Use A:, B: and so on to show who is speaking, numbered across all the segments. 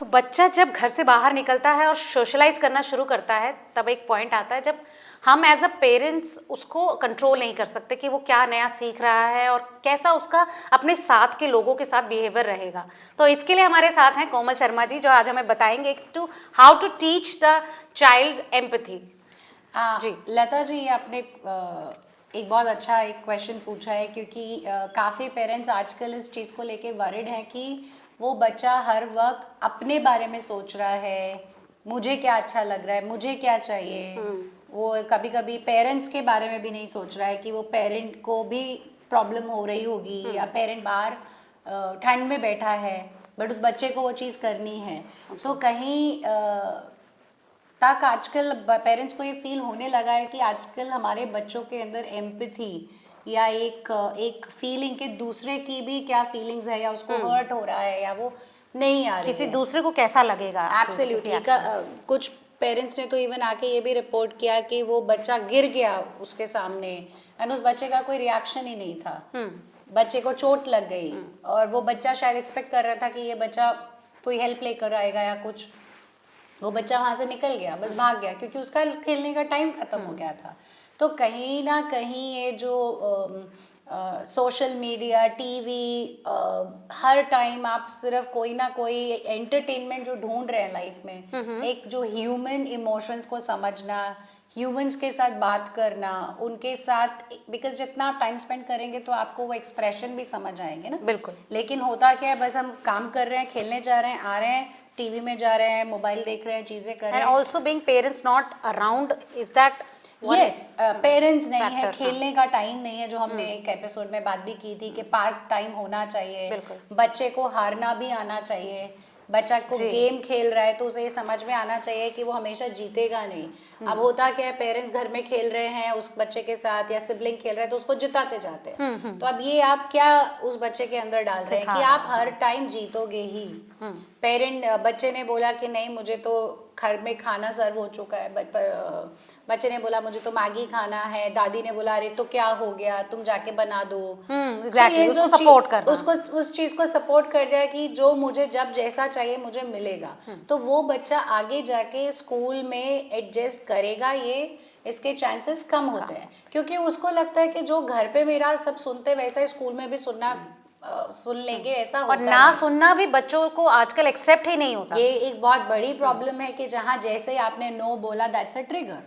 A: बच्चा जब घर से बाहर निकलता है और सोशलाइज करना शुरू करता है, तब एक पॉइंट आता है जब हम एज अ पेरेंट्स उसको कंट्रोल नहीं कर सकते कि वो क्या नया सीख रहा है और कैसा उसका अपने साथ के लोगों के साथ बिहेवियर रहेगा। तो इसके लिए हमारे साथ हैं कोमल शर्मा जी, जो आज हमें बताएंगे to how to teach the child empathy. जी
B: लता जी, आपने एक बहुत अच्छा एक क्वेश्चन पूछा है, क्योंकि काफ़ी पेरेंट्स आजकल इस चीज़ को लेके वरिड हैं कि वो बच्चा हर वक्त अपने बारे में सोच रहा है, मुझे क्या अच्छा लग रहा है, मुझे क्या चाहिए। वो कभी कभी पेरेंट्स के बारे में भी नहीं सोच रहा है कि वो पेरेंट को भी प्रॉब्लम हो रही होगी, या पेरेंट बाहर ठंड में बैठा है बट उस बच्चे को वो चीज़ करनी है। सो कहीं तक आजकल पेरेंट्स को ये फील होने लगा है कि आजकल हमारे बच्चों के अंदर एम्पैथी या एक फीलिंग के दूसरे की भी क्या फीलिंग्स है, या उसको हर्ट हो रहा है या वो नहीं आ रही
A: किसी
B: है,
A: दूसरे को कैसा लगेगा।
B: एब्सोल्युटली। कुछ पेरेंट्स ने तो इवन आके ये भी रिपोर्ट किया कि वो बच्चा गिर गया उसके सामने एंड उस बच्चे का कोई रिएक्शन ही नहीं था, बच्चे को चोट लग गई और वो बच्चा शायद एक्सपेक्ट कर रहा था कि ये बच्चा कोई हेल्प लेकर आएगा या कुछ। वो बच्चा वहाँ से निकल गया, बस भाग गया, क्योंकि उसका खेलने का टाइम खत्म हो गया था। तो कहीं ना कहीं ये जो सोशल मीडिया, टीवी, हर टाइम आप सिर्फ कोई ना कोई एंटरटेनमेंट जो ढूंढ रहे हैं लाइफ में, एक जो ह्यूमन इमोशंस को समझना, ह्यूमंस के साथ बात करना, उनके साथ, बिकॉज जितना आप टाइम स्पेंड करेंगे तो आपको वो एक्सप्रेशन भी समझ आएंगे ना।
A: बिल्कुल।
B: लेकिन होता क्या है, बस हम काम कर रहे हैं, खेलने जा रहे हैं, आ रहे हैं, टीवी में जा रहे हैं, मोबाइल देख रहे हैं, चीजें कर रहे हैं।
A: And also being parents not around, is that
B: yes, parents नहीं है,
A: factor,
B: खेलने का टाइम नहीं है, जो हमने एक एपिसोड में बात भी की थी कि पार्क टाइम होना चाहिए,
A: बिल्कुल।
B: बच्चे को हारना भी आना चाहिए। बच्चा को गेम खेल रहा है तो उसे ये समझ में आना चाहिए कि वो हमेशा जीतेगा नहीं। अब होता क्या है, पेरेंट्स घर में खेल रहे हैं उस बच्चे के साथ या सिबलिंग खेल रहे हैं तो उसको जिताते जाते हैं। तो अब ये आप क्या उस बच्चे के अंदर डाल रहे हैं कि आप हर टाइम जीतोगे ही। बच्चे ने बोला कि नहीं, मुझे तो घर में खाना सर्व हो चुका है, बच्चे ने बोला मुझे तो मैगी खाना है, दादी ने बोला अरे तो क्या हो गया, तुम जाके बना दो।
A: exactly, उसको सपोर्ट करना,
B: उसको उस चीज को सपोर्ट कर दिया कि जो मुझे जब जैसा चाहिए मुझे मिलेगा। तो वो बच्चा आगे जाके स्कूल में एडजस्ट करेगा, ये इसके चांसेस कम होते हैं, क्योंकि उसको लगता है कि जो घर पे मेरा सब सुनते वैसा स्कूल में भी सुन लेंगे, ऐसा होता
A: और ना सुनना भी बच्चों को आजकल एक्सेप्ट ही नहीं होता।
B: ये एक बहुत बड़ी प्रॉब्लम है कि जहाँ जैसे आपने नो बोला दैट्स अ ट्रिगर,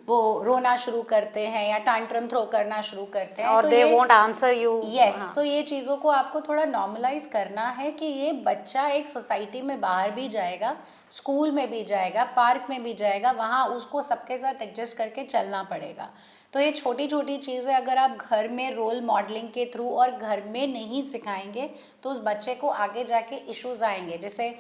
B: वो रोना शुरू करते हैं या टैंट्रम थ्रो करना शुरू करते हैं,
A: और
B: तो
A: they won't answer you.
B: Yes, so ये चीज़ों को आपको थोड़ा नॉर्मलाइज करना है कि ये बच्चा एक सोसाइटी में बाहर भी जाएगा, स्कूल में भी जाएगा, पार्क में भी जाएगा, वहाँ उसको सबके साथ एडजस्ट करके चलना पड़ेगा। तो ये छोटी छोटी चीज़ें अगर आप घर में रोल मॉडलिंग के थ्रू और घर में नहीं सिखाएंगे तो उस बच्चे को आगे जाके इश्यूज आएंगे। जैसे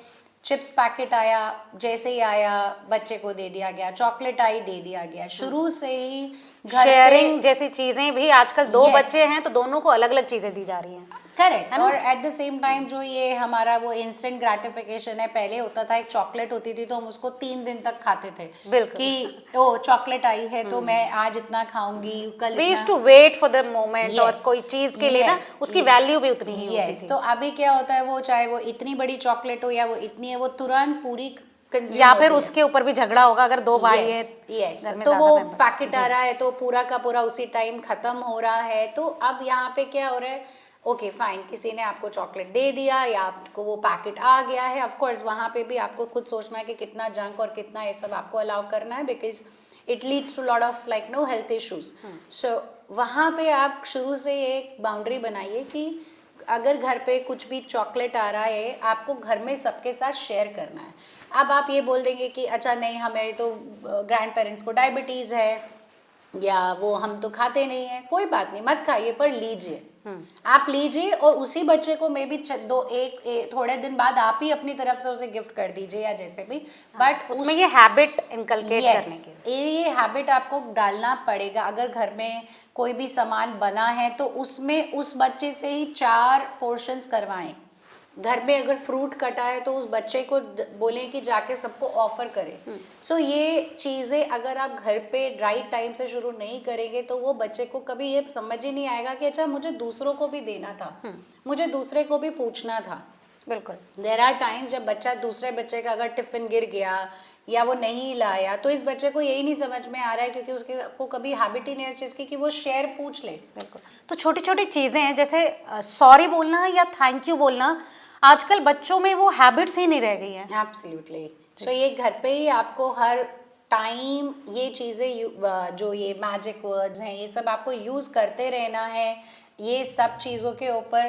B: चिप्स पैकेट आया, जैसे ही आया बच्चे को दे दिया गया, चॉकलेट आई दे दिया गया, शुरू से ही घर
A: शेयरिंग जैसी चीजें भी आजकल दो बच्चे हैं तो दोनों को अलग अलग चीजें दी जा रही हैं।
B: करेक्ट। और एट द सेम टाइम जो ये हमारा वो इंस्टेंट ग्रेटिफिकेशन है, पहले होता था एक चॉकलेट होती थी तो हम उसको 3 दिन तक खाते थे कि ओ चॉकलेट आई है तो मैं आज इतना खाऊंगी, कल
A: We used to wait for the moment, और कोई चीज के लिए ना उसकी वैल्यू भी उतनी ही होती थी।
B: तो अभी क्या होता है, वो चाहे वो इतनी बड़ी चॉकलेट हो या वो इतनी है, वो तुरंत पूरी
A: या फिर उसके ऊपर भी झगड़ा होगा अगर 2 भाई है।
B: यस, तो वो पैकेट आ रहा है तो पूरा का पूरा उसी टाइम खत्म हो रहा है। तो अब यहाँ पे क्या हो रहा है, ओके फाइन, किसी ने आपको चॉकलेट दे दिया या आपको वो पैकेट आ गया है, ऑफ कोर्स वहाँ पे भी आपको खुद सोचना है कि कितना जंक और कितना ये सब आपको अलाउ करना है, because it leads to lot of like no health issues. So वहाँ पे आप शुरू से एक बाउंड्री बनाइए कि अगर घर पे कुछ भी चॉकलेट आ रहा है आपको घर में सबके साथ शेयर करना है। अब आप ये बोल देंगे कि अच्छा नहीं, हमें तो ग्रैंड पेरेंट्स को डायबिटीज़ है या वो हम तो खाते नहीं हैं, कोई बात नहीं, मत खाइए, पर लीजिए, आप लीजिए और उसी बच्चे को मे भी थोड़े दिन बाद आप ही अपनी तरफ से उसे गिफ्ट कर दीजिए या जैसे भी, बट
A: उसमें ये हैबिट इनकलकेट करने की,
B: ये हैबिट आपको डालना पड़ेगा। अगर घर में कोई भी सामान बना है तो उसमें उस बच्चे से ही 4 पोर्शंस करवाएं। घर में अगर फ्रूट कटा है तो उस बच्चे को बोलें कि जाके सबको ऑफर करे। सो ये चीज़ें अगर आप घर पे राइट टाइम से शुरू नहीं करेंगे तो वो बच्चे को कभी ये समझ ही नहीं आएगा कि अच्छा मुझे दूसरों को भी देना था, मुझे दूसरे को भी पूछना था।
A: बिल्कुल।
B: देयर आर टाइम्स जब बच्चा दूसरे बच्चे का अगर टिफिन गिर गया या वो नहीं लाया तो इस बच्चे को यही नहीं समझ में आ रहा है क्योंकि उसके को कभी हैबिट ही नहीं है इस चीज़ की कि वो शेयर पूछ ले।
A: बिल्कुल। तो छोटी छोटी चीजें हैं जैसे सॉरी बोलना या थैंक यू बोलना, आजकल बच्चों में वो हैबिट्स ही नहीं रह गई हैं।
B: एब्सोल्युटली। सो ये घर पे ही आपको हर टाइम ये चीज़ें जो ये मैजिक वर्ड्स हैं ये सब आपको यूज़ करते रहना है। ये सब चीज़ों के ऊपर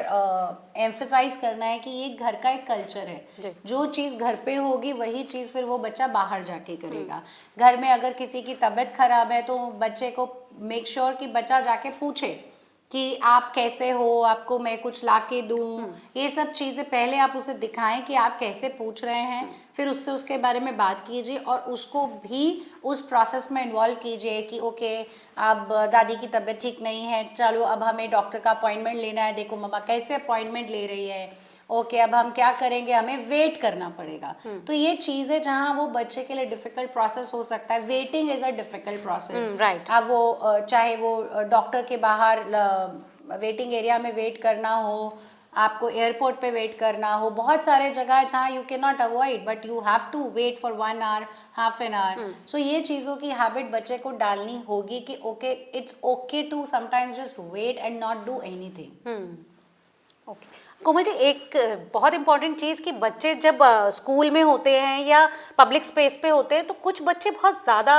B: एम्फसाइज करना है कि ये घर का एक कल्चर
A: जी।
B: है। जो चीज़ घर पे होगी वही चीज़ फिर वो बच्चा बाहर जाके करेगा। घर में अगर किसी की तबीयत खराब है तो बच्चे को मेक श्योर कि बच्चा जाके पूछे कि आप कैसे हो, आपको मैं कुछ ला के दूँ। ये सब चीज़ें पहले आप उसे दिखाएं कि आप कैसे पूछ रहे हैं, फिर उससे उसके बारे में बात कीजिए और उसको भी उस प्रोसेस में इन्वॉल्व कीजिए कि ओके अब दादी की तबीयत ठीक नहीं है, चलो अब हमें डॉक्टर का अपॉइंटमेंट लेना है, देखो मम्मा कैसे अपॉइंटमेंट ले रही है, ओके अब हम क्या करेंगे, हमें वेट करना पड़ेगा। तो ये चीज़ें जहाँ वो बच्चे के लिए डिफिकल्ट प्रोसेस हो सकता है, waiting is a difficult process.
A: Right.
B: अब वो चाहे वो डॉक्टर के बाहर वेटिंग एरिया में वेट करना हो, आपको एयरपोर्ट पे वेट करना हो, बहुत सारे जगह है जहाँ you can not avoid but you have to wait for 1 hour, half an hour. So ये चीज़ों की हैबिट बच्चे को डालनी होगी कि okay it's okay to sometimes just wait and not do anything.
A: Okay. Komal ji, एक बहुत इंपॉर्टेंट चीज़ कि बच्चे जब स्कूल में होते हैं या पब्लिक स्पेस पे होते हैं तो कुछ बच्चे बहुत ज़्यादा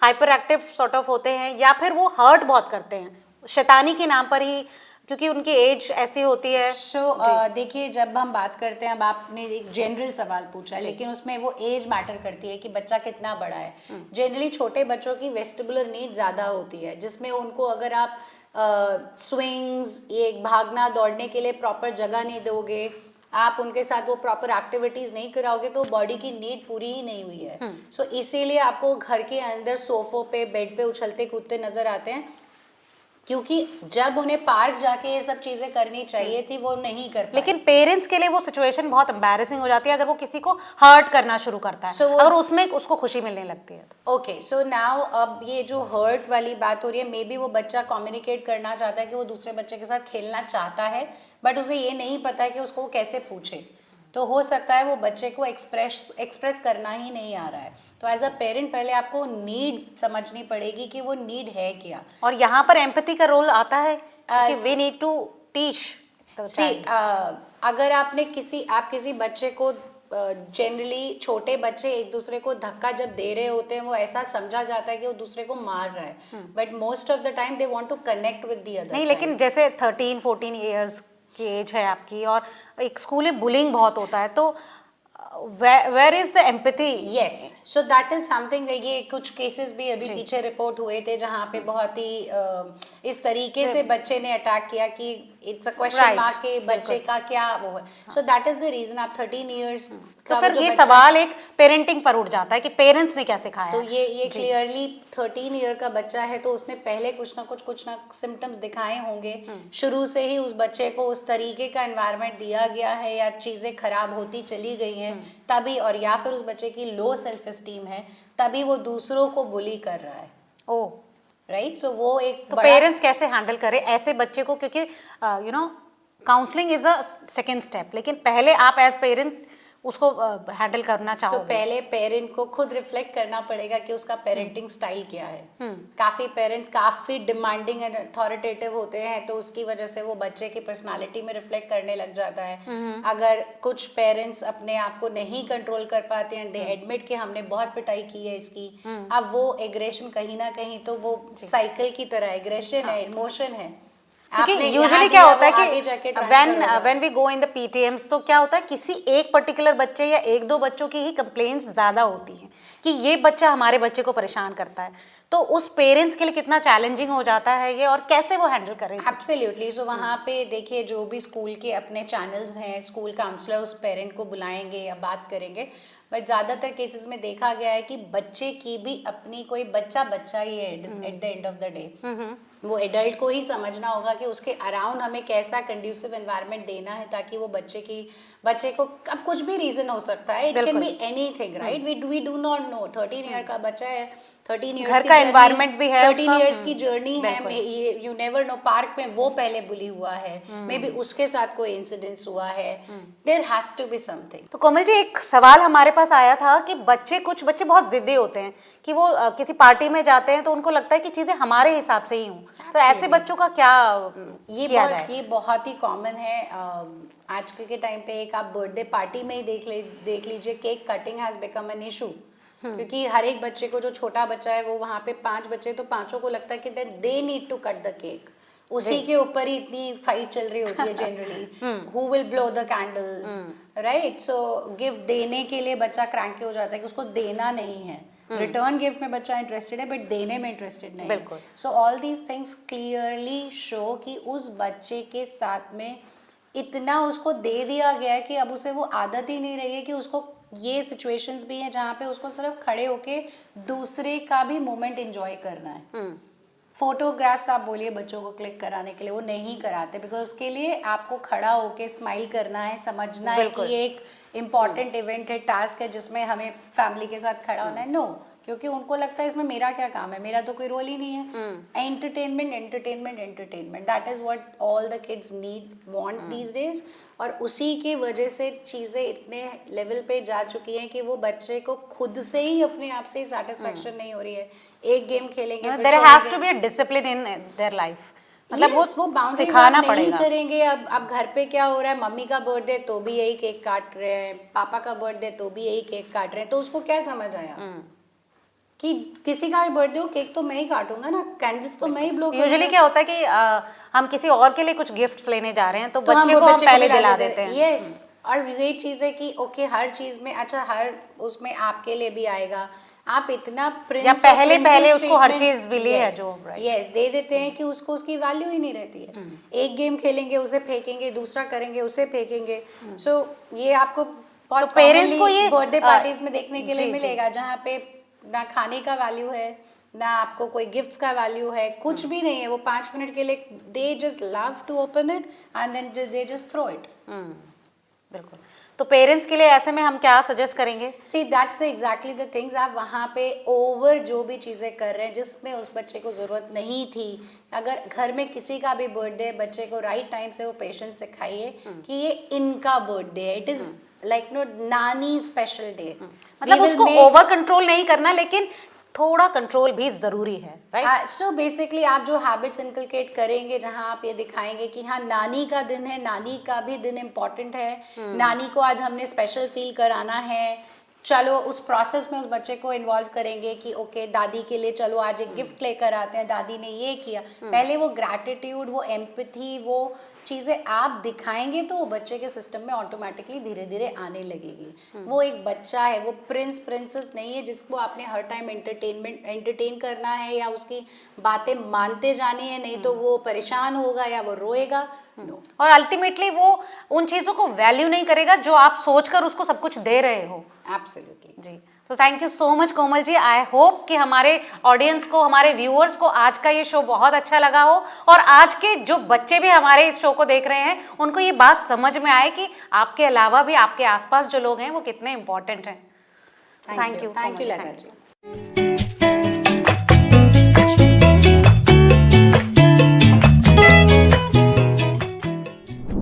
A: हाइपर एक्टिव सॉर्ट ऑफ होते हैं या फिर वो हर्ट बहुत करते हैं शैतानी के नाम पर ही, क्योंकि उनकी एज ऐसी होती है।
B: देखिए जब हम बात करते हैं, अब आपने एक जनरल सवाल पूछा है लेकिन उसमें वो एज मैटर करती है कि बच्चा कितना बड़ा है। जनरली छोटे बच्चों की वेस्टिबुलर नीड ज़्यादा होती है जिसमें उनको अगर आप स्विंग्स, ये भागना दौड़ने के लिए प्रॉपर जगह नहीं दोगे, आप उनके साथ वो प्रॉपर एक्टिविटीज़ नहीं कराओगे तो बॉडी की नीड पूरी ही नहीं हुई है। सो इसीलिए आपको घर के अंदर सोफों पे, बेड पे उछलते कूदते नज़र आते हैं क्योंकि जब उन्हें पार्क जाके ये सब चीजें करनी चाहिए थी वो नहीं कर पाए।
A: लेकिन पेरेंट्स के लिए वो सिचुएशन बहुत एम्बैरेसिंग हो जाती है अगर वो किसी को हर्ट करना शुरू करता है, अगर उसमें उसको खुशी मिलने लगती है।
B: ओके, सो नाउ अब ये जो हर्ट वाली बात हो रही है, मे बी वो बच्चा कम्युनिकेट करना चाहता है कि वो दूसरे बच्चे के साथ खेलना चाहता है बट उसे ये नहीं पता है कि उसको वो कैसे पूछे। तो हो सकता है वो बच्चे को एक्सप्रेस करना ही नहीं आ रहा है। तो एज अ पेरेंट पहले आपको नीड समझनी पड़ेगी कि वो नीड है क्या।
A: और यहाँ पर एम्पैथी का रोल आता है कि वी नीड टू टीच।
B: अगर आपने आप किसी बच्चे को जनरली छोटे बच्चे एक दूसरे को धक्का जब दे रहे होते हैं वो ऐसा समझा जाता है कि वो दूसरे को मार रहा है but most of the time they want to connect with the other.
A: नहीं, लेकिन जैसे 13-14 ईयर्स की एज है आपकी और एक स्कूल में बुलिंग बहुत होता है तो where is the empathy?
B: Yes, so that is something. ये कुछ केसेस भी अभी पीछे रिपोर्ट हुए थे जहाँ पे बहुत ही इस तरीके से बच्चे ने अटैक किया कि इट्स अ क्वेश्चन मार्क के बच्चे का क्या वो है। So that is the reason आप 13 ईयर्स
A: तो फिर ये सवाल एक पेरेंटिंग पर उठ जाता है कि पेरेंट्स ने क्या सिखाया।
B: तो ये क्लियरली 13 ईयर का बच्चा है तो उसने पहले कुछ ना सिम्टम्स दिखाए होंगे। शुरू से ही उस बच्चे को उस तरीके का एनवायरनमेंट दिया गया है या चीज़ें खराब होती चली गई हैं तभी, और या फिर उस बच्चे की लो सेल्फ एस्टीम है तभी वो दूसरों को बुली कर रहा है।
A: ओ
B: राइट, सो वो एक
A: तो पेरेंट्स कैसे हैंडल करें ऐसे बच्चे को, क्योंकि counselling is a second step, लेकिन पहले आप एज पेरेंट उसको हैंडल करना चाहोगे।
B: पहले पेरेंट को खुद रिफ्लेक्ट करना पड़ेगा कि उसका पेरेंटिंग स्टाइल क्या है। काफ़ी पेरेंट्स काफ़ी डिमांडिंग एंड अथॉरिटेटिव होते हैं तो उसकी वजह से वो बच्चे की पर्सनालिटी में रिफ्लेक्ट करने लग जाता है। अगर कुछ पेरेंट्स अपने आप को नहीं कंट्रोल कर पाते हैं, दे एडमिट कि हमने बहुत पिटाई की है इसकी, अब वो एग्रेशन कहीं ना कहीं तो वो साइकिल की तरह एग्रेशन है, इमोशन है।
A: क्योंकि यूजुअली क्या होता है कि when we go in the PTMs तो क्या होता है किसी एक पर्टिकुलर बच्चे या एक दो बच्चों की ही कंप्लेंट्स ज़्यादा होती हैं कि ये बच्चा हमारे बच्चे को परेशान करता है, तो उस पेरेंट्स के लिए कितना चैलेंजिंग हो जाता है ये और कैसे वो हैंडल करें।
B: एब्सोल्युटली। सो वहाँ पे देखिए जो भी स्कूल के अपने चैनल्स हैं, स्कूल काउंसलर उस पेरेंट को बुलाएंगे या बात करेंगे बट ज़्यादातर केसेस में देखा गया है कि बच्चे की भी अपनी कोई बच्चा ही है at the end of the day. वो एडल्ट को ही समझना होगा कि उसके अराउंड हमें कैसा कंड्यूसिव एनवायरनमेंट देना है ताकि वो बच्चे को अब कुछ भी रीज़न हो सकता है, it can be anything, right, we do not know. 13 year का बच्चा है 13
A: घर
B: इयर्स
A: का environment भी है
B: 13
A: उसका।
B: इयर्स की जर्नी है,
A: बिल्कुल।
B: ये यू नेवर नो, पार्क में वो पहले बुली हुआ है, मे बी उसके साथ कोई इंसिडेंस हुआ है, there has to be something.
A: तो कोमल जी, एक सवाल हमारे पास आया था कि कुछ बच्चे बहुत जिद्दी होते हैं कि वो किसी पार्टी में जाते हैं तो उनको लगता है कि चीजें हमारे हिसाब से ही हों, तो ऐसे
B: Absolutely.
A: बच्चों का क्या किया जाए?
B: ये बहुत ही कॉमन है आजकल के टाइम पे। एक आप बर्थडे पार्टी में ही देख लीजिए, cake cutting has become an issue, क्योंकि हर एक बच्चे को, जो छोटा बच्चा है वो वहाँ पे 5 बच्चे, तो पांचों को लगता है कि they need to cut the cake, उसी के ऊपर ही इतनी फाइट चल रही होती है generally, who will blow the candles, right. So gift देने के लिए बच्चा क्रैंकी हो जाता है कि उसको देना नहीं है, रिटर्न गिफ्ट में बच्चा इंटरेस्टेड है बट देने में इंटरेस्टेड नहीं है। So all these things clearly show कि उस बच्चे के साथ में इतना उसको दे दिया गया है कि अब उसे वो आदत ही नहीं रही है कि उसको, ये सिचुएशंस भी हैं जहाँ पे उसको सिर्फ खड़े होके दूसरे का भी मोमेंट एंजॉय करना है। फोटोग्राफ्स आप बोलिए बच्चों को क्लिक कराने के लिए, वो नहीं कराते, बिकॉज उसके लिए आपको खड़ा होके स्माइल करना है, समझना है कि ये एक इम्पॉर्टेंट इवेंट है, टास्क है जिसमें हमें फैमिली के साथ खड़ा होना है। नो, क्योंकि उनको लगता है इसमें मेरा क्या काम है, मेरा तो कोई रोल ही नहीं है। Entertainment entertainment entertainment, that is what all the kids need, want these days. और उसी की वजह से चीज़ें इतने लेवल पे जा चुकी हैं कि वो बच्चे को खुद से ही अपने आप से ही सेटिस्फेक्शन नहीं हो रही है। एक गेम खेलेंगे,
A: there has to be a discipline in their life, मतलब
B: वो बाउंड्रीज
A: सिखाना
B: आप नहीं
A: पड़ेगा।
B: करेंगे। अब घर पे क्या हो रहा है, मम्मी का बर्थडे तो भी यही केक काट रहे हैं, पापा का बर्थडे तो भी यही केक काट रहे हैं, तो उसको क्या समझ आया कि किसी का भी बर्थडे हो केक तो मैं ही काटूंगा ना, कैंडल्स तो मैं ही ब्लो करूंगा।
A: यूजुअली क्या होता है कि हम किसी और के लिए कुछ गिफ्ट्स लेने जा रहे हैं तो
B: तो
A: बच्चे को हम पहले दिला देते हैं।
B: यस, और ये चीज़ है कि ओके हर चीज़ में, अच्छा हर उसमें आपके लिए भी आएगा, आप इतना प्रिंस
A: या पहले उसको हर चीज मिली है जो
B: यस दे देते हैं कि उसको उसकी वैल्यू ही नहीं रहती है। एक गेम खेलेंगे उसे फेंकेंगे, दूसरा करेंगे उसे फेंकेंगे। सो ये आपको बहुत
A: पेरेंट्स को ये
B: बर्थडे पार्टीज में देखने के लिए मिलेगा, जहाँ पे ना खाने का वैल्यू है, ना आपको कोई गिफ्ट्स का वैल्यू है, कुछ भी नहीं है। वो 5 मिनट के लिए they just love to open it and then they just throw it.
A: बिल्कुल। तो पेरेंट्स के लिए ऐसे में हम क्या सजेस्ट करेंगे?
B: See that's the exactly the things. आप वहाँ पे ओवर जो भी चीज़ें कर रहे हैं जिसमें उस बच्चे को ज़रूरत नहीं थी, अगर घर में किसी का भी बर्थडे, बच्चे को राइट टाइम से वो पेशेंस सिखाइए कि ये इनका बर्थडे है, इट इज़ लाइक नो नानी स्पेशल डे।
A: मतलब उसको ओवर कंट्रोल नहीं करना, लेकिन थोड़ा कंट्रोल भी जरूरी है, राइट?
B: सो बेसिकली आप जो हैबिट्स इनकलकेट करेंगे, जहां आप ये दिखाएंगे कि हाँ नानी का दिन है, नानी का भी दिन इम्पोर्टेंट है, नानी को आज हमने स्पेशल फील कराना है, चलो उस प्रोसेस में उस बच्चे को इन्वॉल्व करेंगे कि ओके दादी के लिए चलो आज एक गिफ्ट लेकर आते हैं, दादी ने ये किया। पहले वो ग्रैटिट्यूड, वो एम्पैथी, वो चीज़ें आप दिखाएंगे तो वो बच्चे के सिस्टम में ऑटोमेटिकली धीरे धीरे आने लगेगी। वो एक बच्चा है, वो प्रिंस प्रिंसेस नहीं है जिसको आपने हर टाइम एंटरटेन करना है या उसकी बातें मानते जानी है, नहीं तो वो परेशान होगा या वो रोएगा। नो।
A: और अल्टीमेटली वो उन चीजों को वैल्यू नहीं करेगा जो आप सोचकर उसको सब कुछ दे रहे हो।
B: एब्सोल्युटली
A: जी। तो thank you so much Komal ji. I hope कि हमारे ऑडियंस को, हमारे व्यूअर्स को आज का ये शो बहुत अच्छा लगा हो, और आज के जो बच्चे भी हमारे इस शो को देख रहे हैं उनको ये बात समझ में आए कि आपके अलावा भी आपके आसपास जो लोग हैं वो कितने इंपॉर्टेंट हैं। Thank you
B: Lata ji.